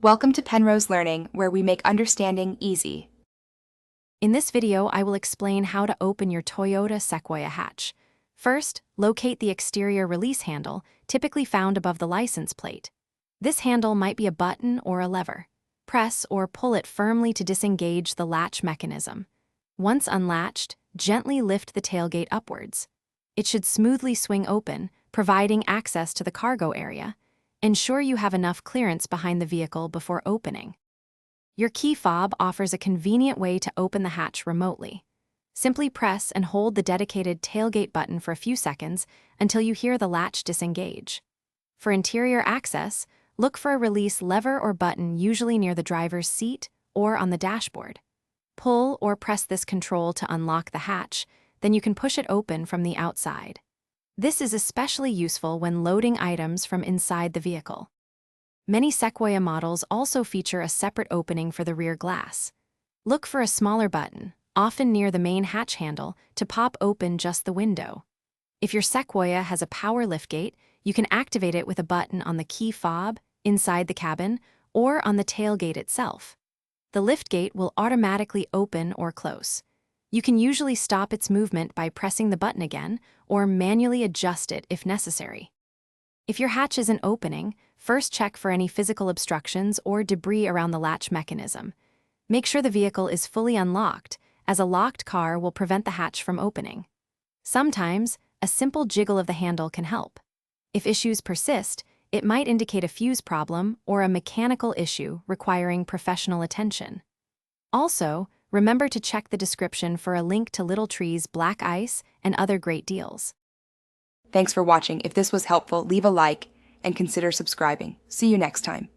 Welcome to Penrose Learning, where we make understanding easy. In this video, I will explain how to open your Toyota Sequoia hatch. First, locate the exterior release handle, typically found above the license plate. This handle might be a button or a lever. Press or pull it firmly to disengage the latch mechanism. Once unlatched, gently lift the tailgate upwards. It should smoothly swing open, providing access to the cargo area. Ensure you have enough clearance behind the vehicle before opening. Your key fob offers a convenient way to open the hatch remotely. Simply press and hold the dedicated tailgate button for a few seconds until you hear the latch disengage. For interior access, look for a release lever or button usually near the driver's seat or on the dashboard. Pull or press this control to unlock the hatch, then you can push it open from the outside. This is especially useful when loading items from inside the vehicle. Many Sequoia models also feature a separate opening for the rear glass. Look for a smaller button, often near the main hatch handle, to pop open just the window. If your Sequoia has a power liftgate, you can activate it with a button on the key fob, inside the cabin, or on the tailgate itself. The liftgate will automatically open or close. You can usually stop its movement by pressing the button again or manually adjust it if necessary. If your hatch isn't opening, first check for any physical obstructions or debris around the latch mechanism. Make sure the vehicle is fully unlocked, as a locked car will prevent the hatch from opening. Sometimes, a simple jiggle of the handle can help. If issues persist, it might indicate a fuse problem or a mechanical issue requiring professional attention. Also, remember to check the description for a link to Little Tree's black ice and other great deals. Thanks for watching. If this was helpful, leave a like and consider subscribing. See you next time.